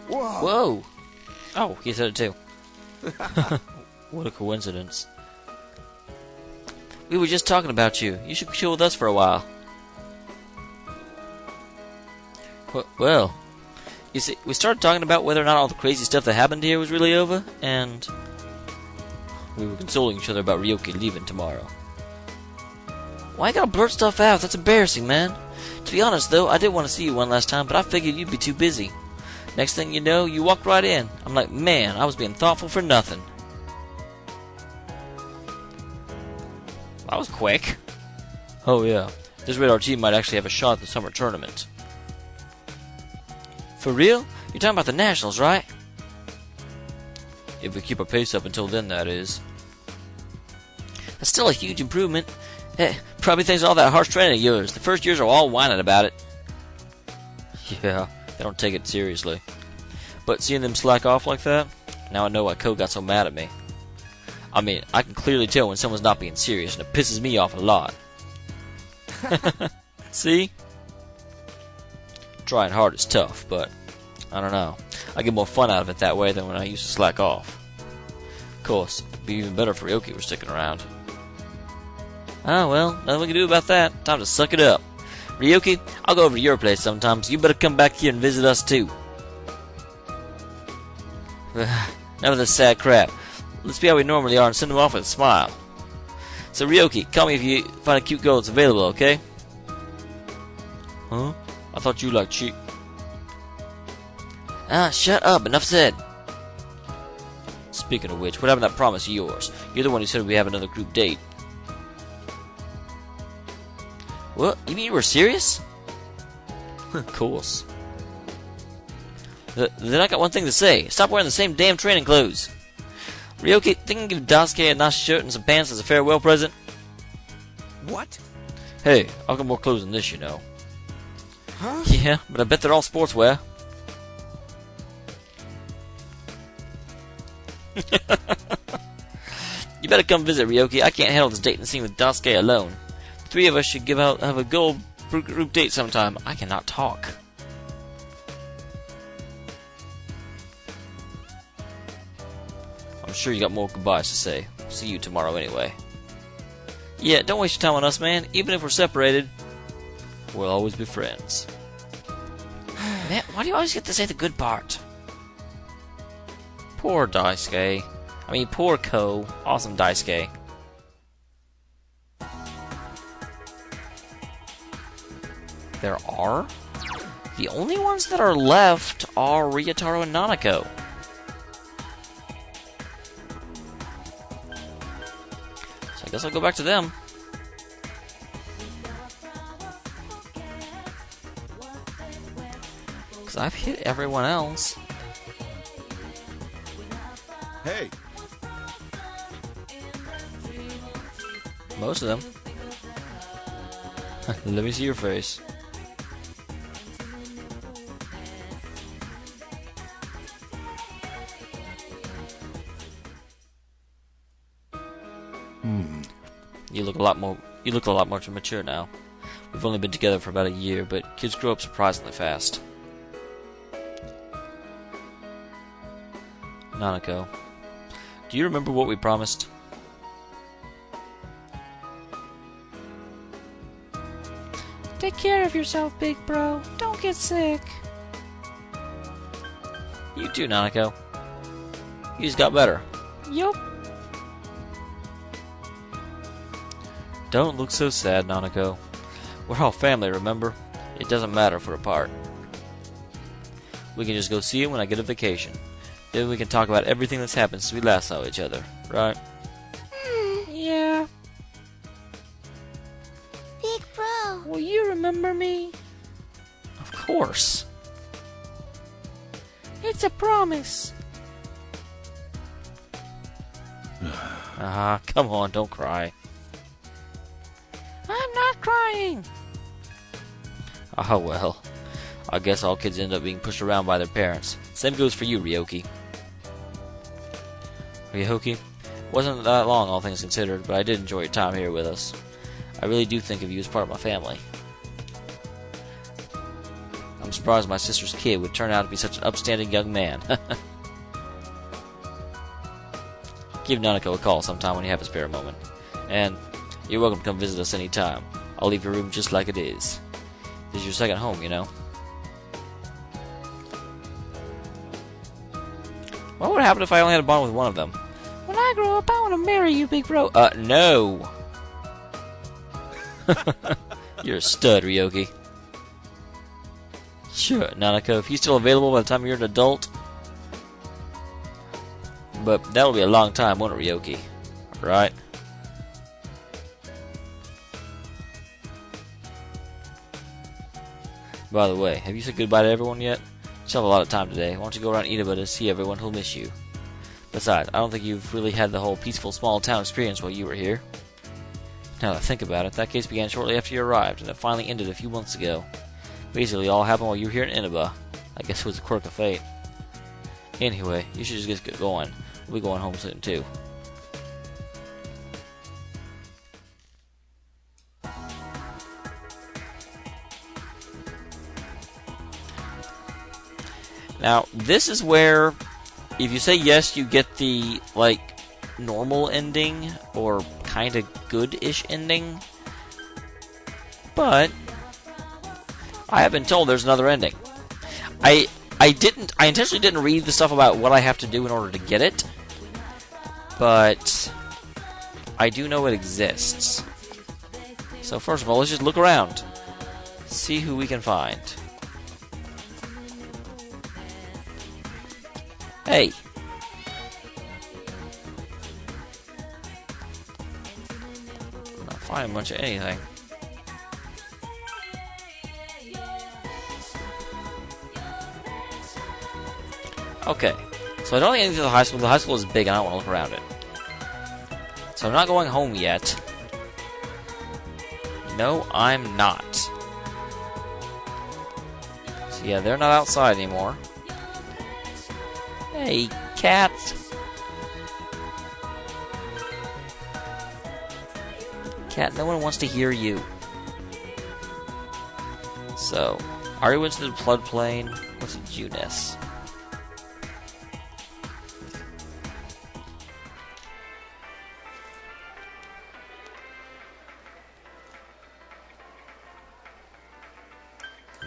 Whoa! Oh, he said it too. What a coincidence. We were just talking about you. You should chill with us for a while. Well, you see, we started talking about whether or not all the crazy stuff that happened here was really over, and we were consoling each other about Ryoki leaving tomorrow. Why you gotta blurt stuff out? That's embarrassing, man. To be honest, though, I did want to see you one last time, but I figured you'd be too busy. Next thing you know, you walked right in. I'm like, man, I was being thoughtful for nothing. That was quick. Oh yeah, this rate our team might actually have a shot at the summer tournament. For real? You're talking about the Nationals, right? If we keep our pace up until then, that is. That's still a huge improvement. Hey, probably thanks to all that harsh training of yours. The first years are all whining about it. Yeah, they don't take it seriously. But seeing them slack off like that, now I know why Ko got so mad at me. I mean, I can clearly tell when someone's not being serious, and it pisses me off a lot. See? Trying hard is tough, but I don't know. I get more fun out of it that way than when I used to slack off. Of course, it'd be even better if Ryoki were sticking around. Ah, well, nothing we can do about that. Time to suck it up. Ryoki, I'll go over to your place sometimes. You better come back here and visit us too. None of this sad crap. Let's be how we normally are and send them off with a smile. So Ryoki, call me if you find a cute girl that's available, okay? Huh? I thought you liked cheap. Ah, shut up. Enough said. Speaking of which, what happened to that promise of yours? You're the one who said we have another group date. What? You mean you were serious? Of course. Then I got one thing to say. Stop wearing the same damn training clothes. Ryoki, think I can give Daisuke a nice shirt and some pants as a farewell present? What? Hey, I've got more clothes than this, you know. Huh? Yeah, but I bet they're all sportswear. You better come visit, Ryoki. I can't handle this dating scene with Daisuke alone. The three of us should have a gold group date sometime. I cannot talk. I'm sure you got more goodbyes to say. See you tomorrow anyway. Yeah, don't waste your time on us, man. Even if we're separated, we'll always be friends. Man, why do you always get to say the good part? Poor Daisuke. I mean, poor Ko. Awesome Daisuke. There are? The only ones that are left are Ryotaro and Nanako. So I guess I'll go back to them. Because I've hit everyone else. Hey. Most of them. Let me see your face. You look a lot more mature now. We've only been together for about a year, but kids grow up surprisingly fast. Nanako, do you remember what we promised? Take care of yourself, big bro. Don't get sick. You too, Nanako. You just got better. Yup. Don't look so sad, Nanako. We're all family, remember? It doesn't matter if we're apart. We can just go see him when I get a vacation. Then we can talk about everything that's happened since we last saw each other, right? Yeah. Big bro. Will you remember me? Of course. It's a promise. Come on, don't cry. I'm not crying. Oh well. I guess all kids end up being pushed around by their parents. Same goes for you, Ryoki. Ryoki, wasn't that long, all things considered, but I did enjoy your time here with us. I really do think of you as part of my family. I'm surprised my sister's kid would turn out to be such an upstanding young man. Give Nanako a call sometime when you have a spare moment. And you're welcome to come visit us anytime. I'll leave your room just like it is. This is your second home, you know. What would happen if I only had a bond with one of them? When I grow up, I want to marry you, big bro. No. You're a stud, Ryoki. Sure, Nanako, if he's still available by the time you're an adult. But that'll be a long time, won't it, Ryoki? Right? By the way, have you said goodbye to everyone yet? You still have a lot of time today. Why don't you go around Inaba to see everyone who'll miss you? Besides, I don't think you've really had the whole peaceful small town experience while you were here. Now that I think about it, that case began shortly after you arrived, and it finally ended a few months ago. Basically, all happened while you were here in Inaba. I guess it was a quirk of fate. Anyway, you should just get going. We'll be going home soon, too. Now, this is where, if you say yes, you get the, like, normal ending, or kinda good-ish ending. But I have been told there's another ending. I intentionally didn't read the stuff about what I have to do in order to get it, but I do know it exists. So first of all, let's just look around. See who we can find. Hey! I'm not finding much of anything. Okay, so I don't think anything to the high school. The high school is big and I don't want to look around it. So I'm not going home yet. No, I'm not. So yeah, they're not outside anymore. Hey, cats! Cat, no one wants to hear you. So, are we into the floodplain? What's a Juness?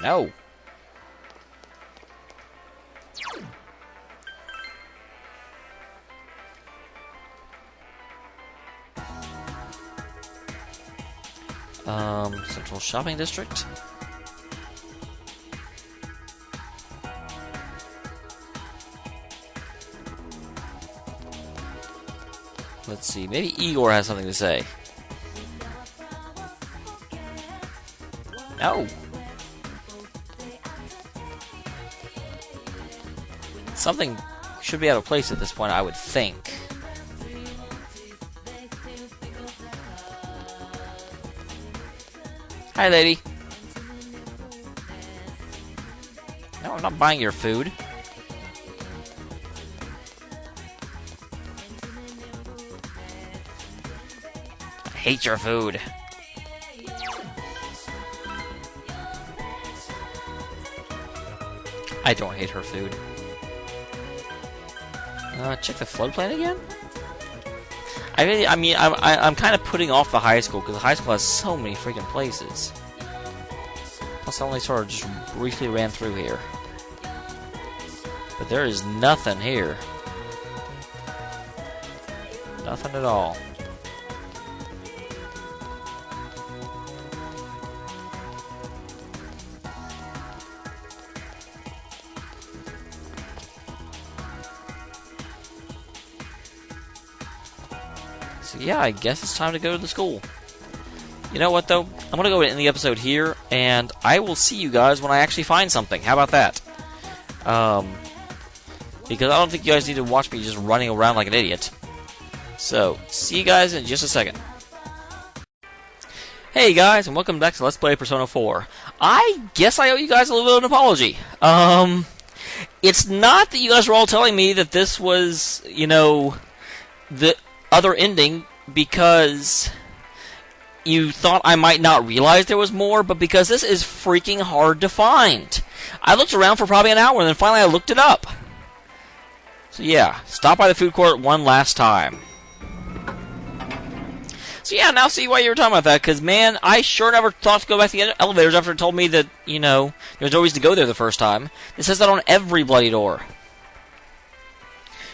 No. Central Shopping District. Let's see, maybe Igor has something to say. No. Something should be out of place at this point, I would think. Hi, lady. No, I'm not buying your food. I hate your food. I don't hate her food. Check the floodplain again? I'm kind of putting off the high school, because the high school has so many freaking places. Plus, I only sort of just briefly ran through here. But there is nothing here. Nothing at all. So yeah, I guess it's time to go to the school. You know what, though? I'm going to go end the episode here, and I will see you guys when I actually find something. How about that? Because I don't think you guys need to watch me just running around like an idiot. So, see you guys in just a second. Hey guys, and welcome back to Let's Play Persona 4. I guess I owe you guys a little bit of an apology. It's not that you guys were all telling me that this was, you know, the other ending because you thought I might not realize there was more, but because this is freaking hard to find. I looked around for probably an hour, and then finally I looked it up. So yeah, stop by the food court one last time. So yeah, now see why you were talking about that, because man, I sure never thought to go back to the elevators after it told me that, you know, there's no reason to go there the first time. It says that on every bloody door.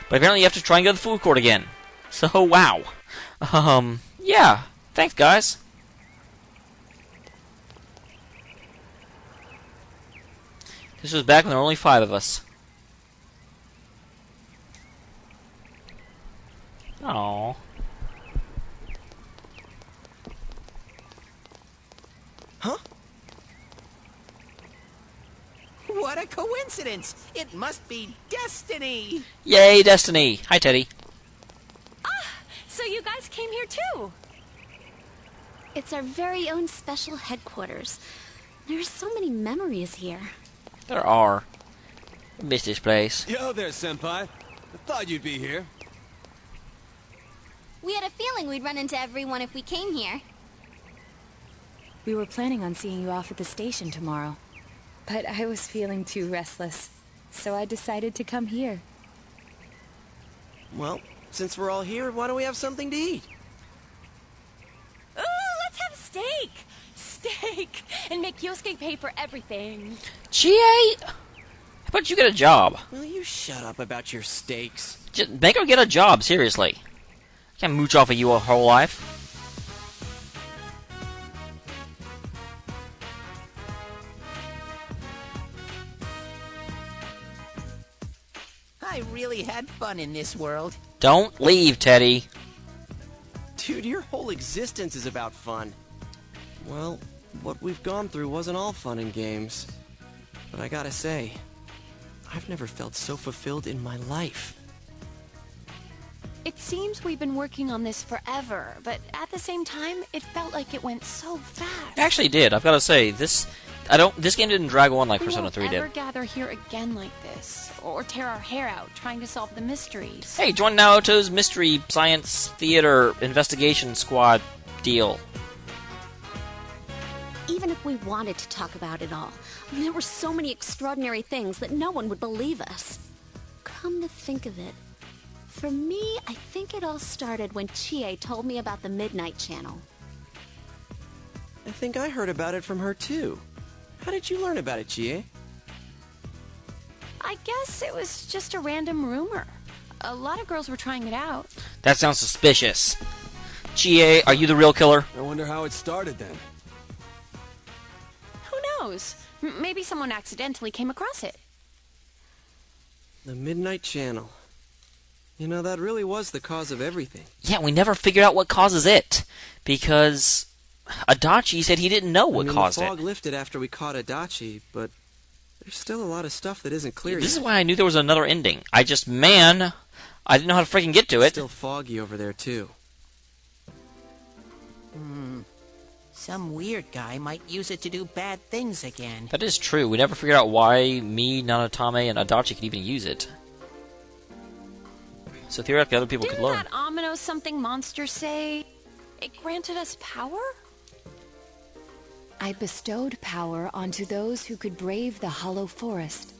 But apparently you have to try and go to the food court again. So, wow. Yeah. Thanks, guys. This was back when there were only 5 of us. Aww. Huh? What a coincidence! It must be destiny! Yay, Destiny! Hi, Teddy. So you guys came here too? It's our very own special headquarters. There are so many memories here. There are. I miss this place. Yo there, Senpai. I thought you'd be here. We had a feeling we'd run into everyone if we came here. We were planning on seeing you off at the station tomorrow. But I was feeling too restless, so I decided to come here. Well, since we're all here, why don't we have something to eat? Ooh, let's have steak! Steak! And make Yosuke pay for everything. Chie! How about you get a job? Will you shut up about your steaks? Just make her get a job, seriously. I can't mooch off of you a whole life. I really had fun in this world. Don't leave, Teddy. Dude, your whole existence is about fun. Well, what we've gone through wasn't all fun and games. But I gotta say, I've never felt so fulfilled in my life. It seems we've been working on this forever, but at the same time, it felt like it went so fast. It actually did. I've got to say, this game didn't drag on like Persona 3 We did. won't ever gather here again like this, or tear our hair out trying to solve the mysteries. Hey, join Naoto's Mystery Science Theater Investigation Squad deal. Even if we wanted to talk about it all, there were so many extraordinary things that no one would believe us. Come to think of it, for me, I think it all started when Chie told me about the Midnight Channel. I think I heard about it from her too. How did you learn about it, Chie? I guess it was just a random rumor. A lot of girls were trying it out. That sounds suspicious. Chie, are you the real killer? I wonder how it started then. Who knows? Maybe someone accidentally came across it. The Midnight Channel. You know, that really was the cause of everything. Yeah, we never figured out what causes it. Because Adachi said he didn't know what caused the fog it. lifted after we caught Adachi, but there's still a lot of stuff that isn't clear This yet. is why I knew there was another ending. I didn't know how to freaking get to It's it. still foggy over there, too. Some weird guy might use it to do bad things again. That is true. We never figured out why me, Nanatame, and Adachi could even use it. So theoretically, other people could Didn't learn. that ominous something monster say it granted us power? I bestowed power onto those who could brave the hollow forest.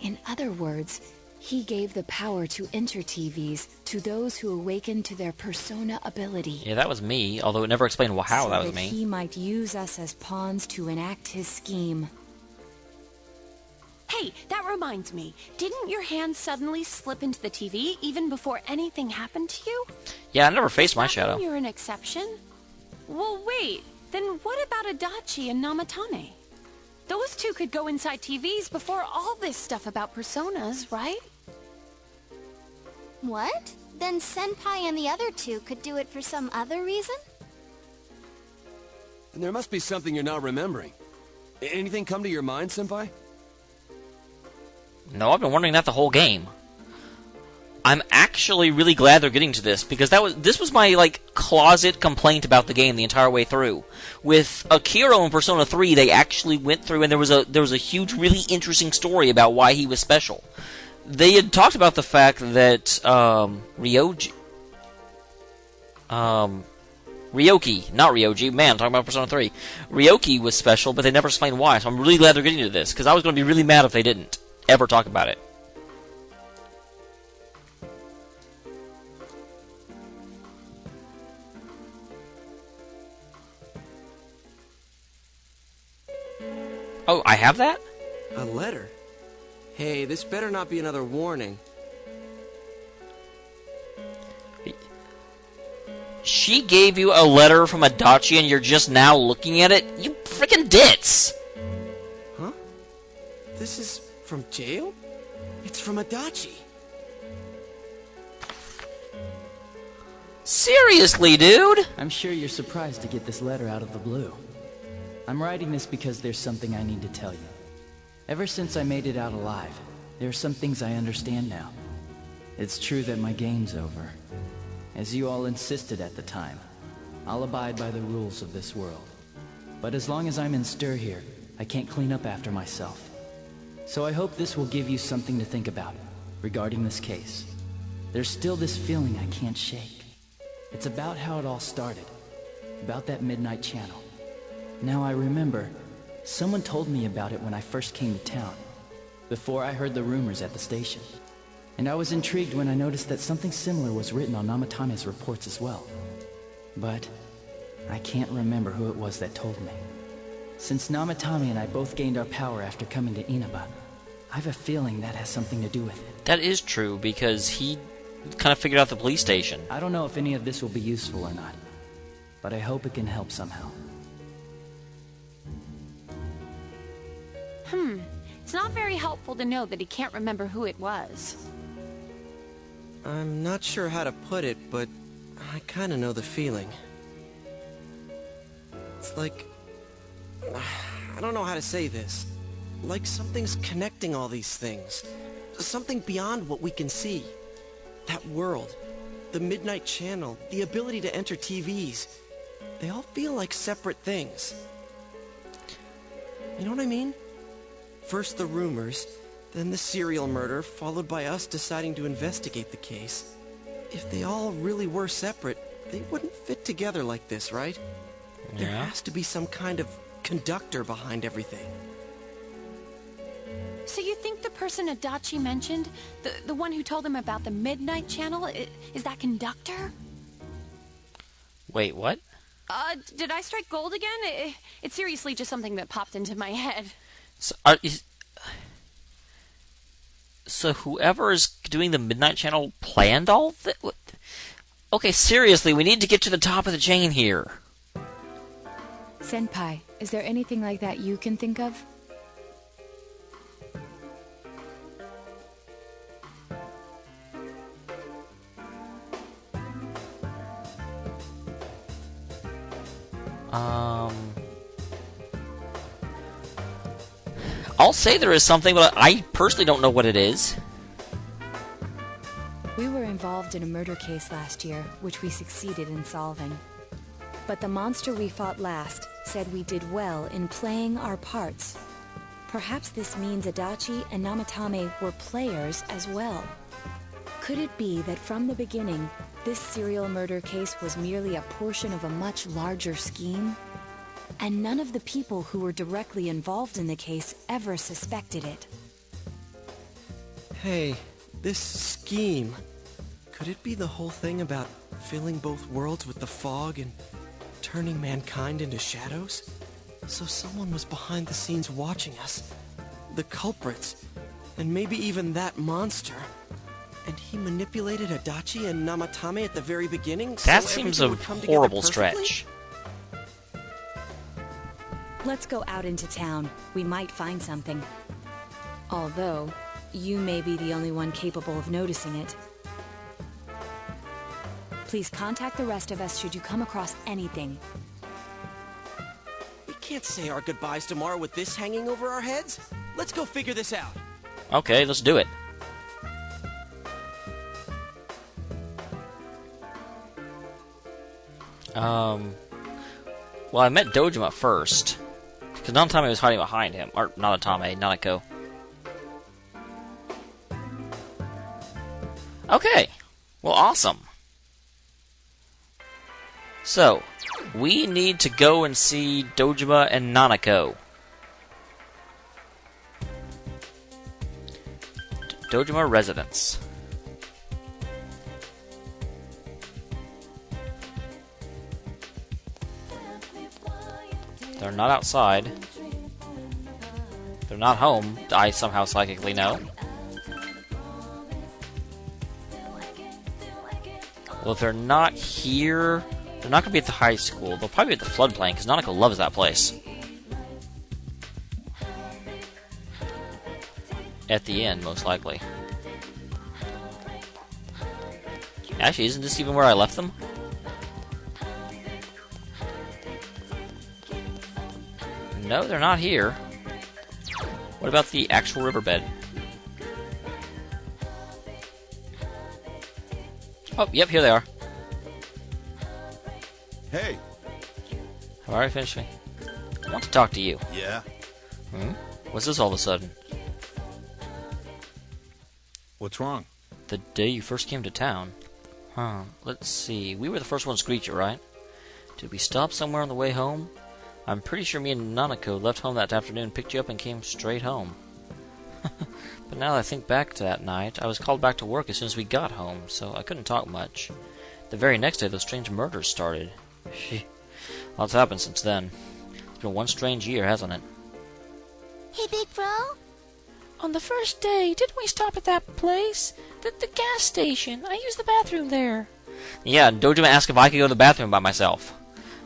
In other words, he gave the power to enter TVs to those who awakened to their persona ability. Yeah, that was me, although it never explained how so that was that me. he might use us as pawns to enact his scheme. Hey, that reminds me. Didn't your hand suddenly slip into the TV even before anything happened to you? Yeah, I never faced my Does that shadow. mean you're an exception? Well, wait. Then what about Adachi and Namatame? Those two could go inside TVs before all this stuff about personas, right? What? Then Senpai and the other two could do it for some other reason? And there must be something you're not remembering. Anything come to your mind, Senpai? No, I've been wondering that the whole game. I'm actually really glad they're getting to this, because this was my, closet complaint about the game the entire way through. With Akiro in Persona 3, they actually went through, and there was a huge, really interesting story about why he was special. They had talked about the Ryoki, not Ryoji. Man, I'm talking about Persona 3. Ryoki was special, but they never explained why, so I'm really glad they're getting to this, because I was going to be really mad if they didn't ever talk about it. Oh, I have that? A letter? Hey, this better not be another warning. She gave you a letter from Adachi and you're just now looking at it? You freaking ditz! Huh? This is from jail? It's from Adachi. Seriously, dude? I'm sure you're surprised to get this letter out of the blue. I'm writing this because there's something I need to tell you. Ever since I made it out alive, there are some things I understand now. It's true that my game's over. As you all insisted at the time, I'll abide by the rules of this world. But as long as I'm in stir here, I can't clean up after myself. So I hope this will give you something to think about regarding this case. There's still this feeling I can't shake. It's about how it all started, about that midnight channel. Now I remember, someone told me about it when I first came to town, before I heard the rumors at the station. And I was intrigued when I noticed that something similar was written on Namatame's reports as well. But I can't remember who it was that told me. Since Namatame and I both gained our power after coming to Inaba, I have a feeling that has something to do with it. That is true, because he kind of figured out the police station. I don't know if any of this will be useful or not, but I hope it can help somehow. It's not very helpful to know that he can't remember who it was. I'm not sure how to put it, but I kind of know the feeling. It's like... I don't know how to say this. Like something's connecting all these things. Something beyond what we can see. That world, the Midnight Channel, the ability to enter TVs. They all feel like separate things. You know what I mean? First the rumors, then the serial murder, followed by us deciding to investigate the case. If they all really were separate, they wouldn't fit together like this, right? Yeah. There has to be some kind of conductor behind everything. So you think the person Adachi mentioned, the one who told him about the Midnight Channel, is that conductor? Wait, what? Did I strike gold again? It's seriously just something that popped into my head. So whoever is doing the Midnight Channel planned all that? Okay, seriously, we need to get to the top of the chain here. Senpai, is there anything like that you can think of? I'll say there is something, but I personally don't know what it is. We were involved in a murder case last year, which we succeeded in solving. But the monster we fought last said we did well in playing our parts. Perhaps this means Adachi and Namatame were players as well. Could it be that from the beginning, this serial murder case was merely a portion of a much larger scheme? And none of the people who were directly involved in the case ever suspected it. Hey, this scheme... Could it be the whole thing about filling both worlds with the fog and turning mankind into shadows? So someone was behind the scenes watching us. The culprits. And maybe even that monster. And he manipulated Adachi and Namatame at the very beginning? That so seems a everything would come together horrible perfectly? stretch. Let's go out into town. We might find something. Although, you may be the only one capable of noticing it. Please contact the rest of us should you come across anything. We can't say our goodbyes tomorrow with this hanging over our heads. Let's go figure this out. Okay, let's do it. Well, I met Dojima first. Because Nanatame was hiding behind him. Or, Nanatame, Nanako. Okay. Well, awesome. So, We need to go and see Dojima and Nanako. Dojima residence. They're not outside. They're not home, I somehow psychically know. Well, if they're not here, they're not going to be at the high school. They'll probably be at the floodplain, because Nanako loves that place. At the end, most likely. Actually, isn't this even where I left them? No, they're not here. What about the actual riverbed? Oh, yep, here they are. Hey. I've already finished me. I want to talk to you. Yeah? What's this all of a sudden? What's wrong? The day you first came to town. Huh, let's see. We were the first ones to greet you, right? Did we stop somewhere on the way home? I'm pretty sure me and Nanako left home that afternoon, picked you up, and came straight home. But now that I think back to that night, I was called back to work as soon as we got home, so I couldn't talk much. The very next day, those strange murders started. Lots happened since then. It's been one strange year, hasn't it? Hey, big bro? On the first day, didn't we stop at that place? The gas station. I used the bathroom there. Yeah, Dojima asked if I could go to the bathroom by myself.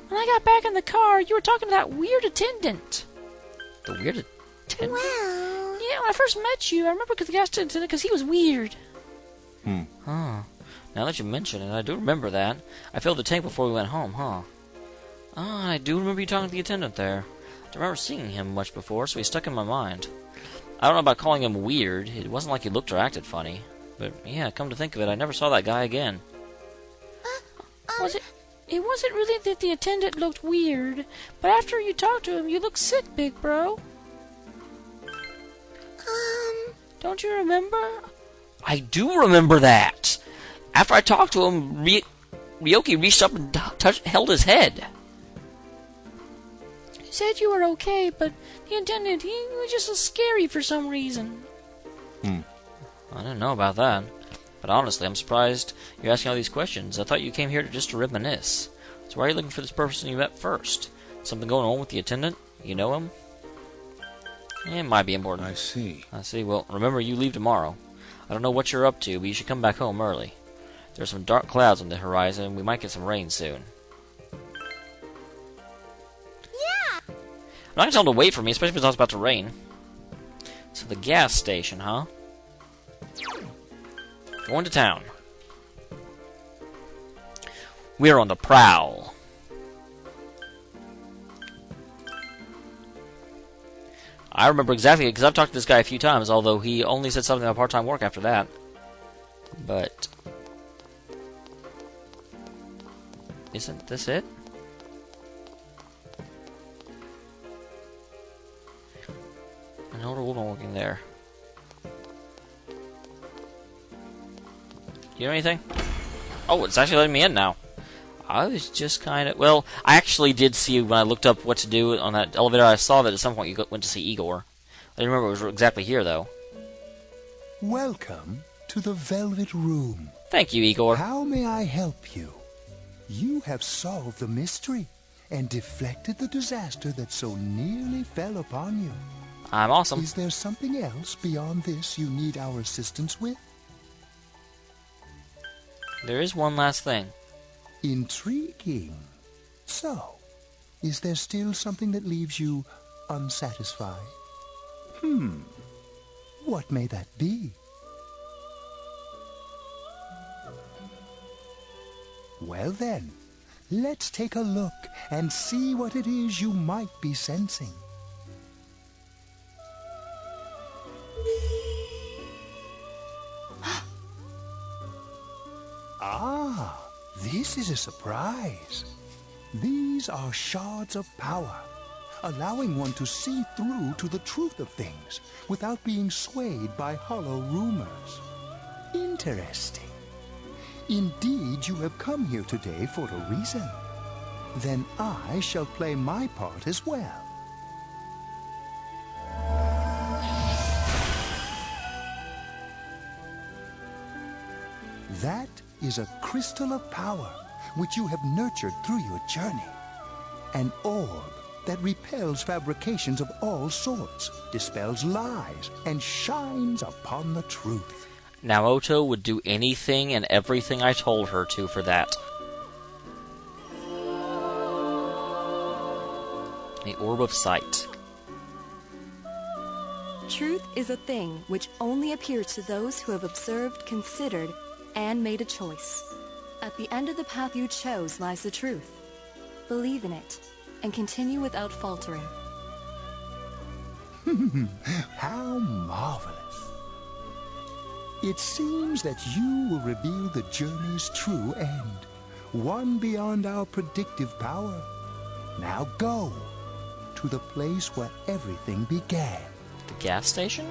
When I got back in the car, you were talking to that weird attendant. The weird attendant? Well... Yeah, when I first met you, I remember the gas attendant because he was weird. Huh. Now that you mention it, I do remember that. I filled the tank before we went home, huh? I do remember you talking to the attendant there. I don't remember seeing him much before, so he stuck in my mind. I don't know about calling him weird. It wasn't like he looked or acted funny. But yeah, come to think of it, I never saw that guy again. Was it? It wasn't really that the attendant looked weird, but after you talked to him, you looked sick, big bro. Don't you remember? I do remember that! After I talked to him, Ryoki reached up and held his head. He said you were okay, but the attendant, he was just so scary for some reason. I didn't know about that. But honestly, I'm surprised you're asking all these questions. I thought you came here just to reminisce. So why are you looking for this person you met first? Something going on with the attendant? You know him? It might be important. I see. Well, remember, you leave tomorrow. I don't know what you're up to, but you should come back home early. There's some dark clouds on the horizon, and we might get some rain soon. Yeah! I'm not going to tell him to wait for me, especially if it's not about to rain. So the gas station, huh? Going to town. We're on the prowl. I remember exactly, because I've talked to this guy a few times, although he only said something about part-time work after that. But... isn't this it? An older woman working there. You know anything? Oh, it's actually letting me in now. I was just kind of... well, I actually did see when I looked up what to do on that elevator, I saw that at some point you went to see Igor. I didn't remember it was exactly here, though. Welcome to the Velvet Room. Thank you, Igor. How may I help you? You have solved the mystery and deflected the disaster that so nearly fell upon you. I'm awesome. Is there something else beyond this you need our assistance with? There is one last thing. Intriguing. So, is there still something that leaves you unsatisfied? What may that be? Well then, let's take a look and see what it is you might be sensing. This is a surprise. These are shards of power, allowing one to see through to the truth of things without being swayed by hollow rumors. Interesting. Indeed, you have come here today for a reason. then I shall play my part as well. That is a crystal of power which you have nurtured through your journey. An orb that repels fabrications of all sorts, dispels lies, and shines upon the truth. Naoto would do anything and everything I told her to for that. The Orb of Sight. Truth is a thing which only appears to those who have observed, considered, and made a choice. At the end of the path you chose lies the truth. Believe in it, and continue without faltering. How marvelous. It seems that you will reveal the journey's true end, one beyond our predictive power. Now go to the place where everything began. The gas station?